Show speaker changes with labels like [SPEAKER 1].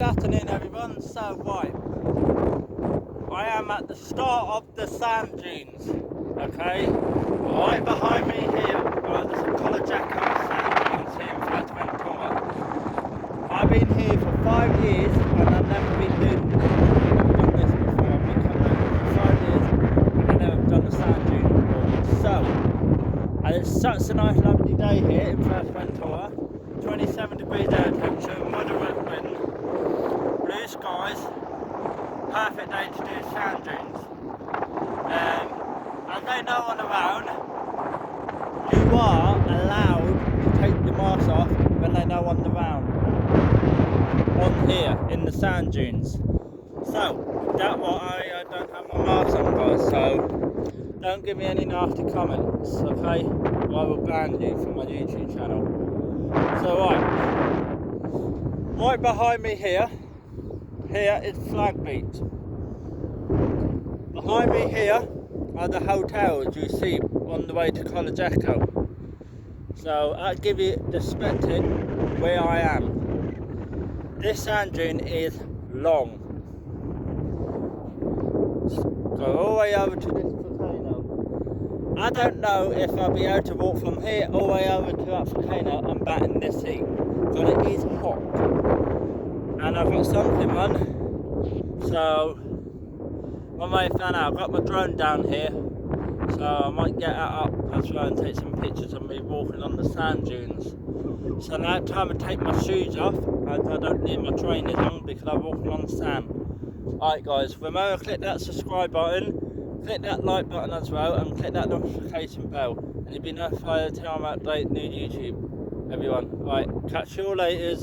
[SPEAKER 1] Good afternoon everyone. So right, I am at the start of the sand dunes. Okay, right behind me here, right, there's a Collar sand dunes here in Fuerteventura. I've been here for 5 years and I've never done this before. I've been coming out for 5 years and I've never done the sand dunes before. So, and it's such a nice lovely day here in Fuerteventura. 27 degrees air temperature, moderate wind, blue skies, perfect day to do sand dunes. As they know on around, you are allowed to take your mask off when they know on the round. On here, in the sand dunes. So, that's why I don't have my mask on, guys, so don't give me any nasty comments, okay? Or I will ban you from my YouTube channel. So right behind me here is Flag Beach. Behind me here are the hotels you see on the way to Collar. So I'll give you the perspective where I am. This sand dune is long. Go all the way over to this volcano. I don't know if I'll be able to walk from here all the way over to that volcano and back in this heat, but it is hot. And I've got something on, so one way I found out, I've got my drone down here, so I might get that up as well and take some pictures of me walking on the sand dunes. So now it's time to take my shoes off, as I don't need my trainers on because I'm walking on the sand. Alright guys, remember to click that subscribe button, click that like button as well, and click that notification bell, and you'll be notified every time I update new YouTube, everyone. Alright, catch you all later.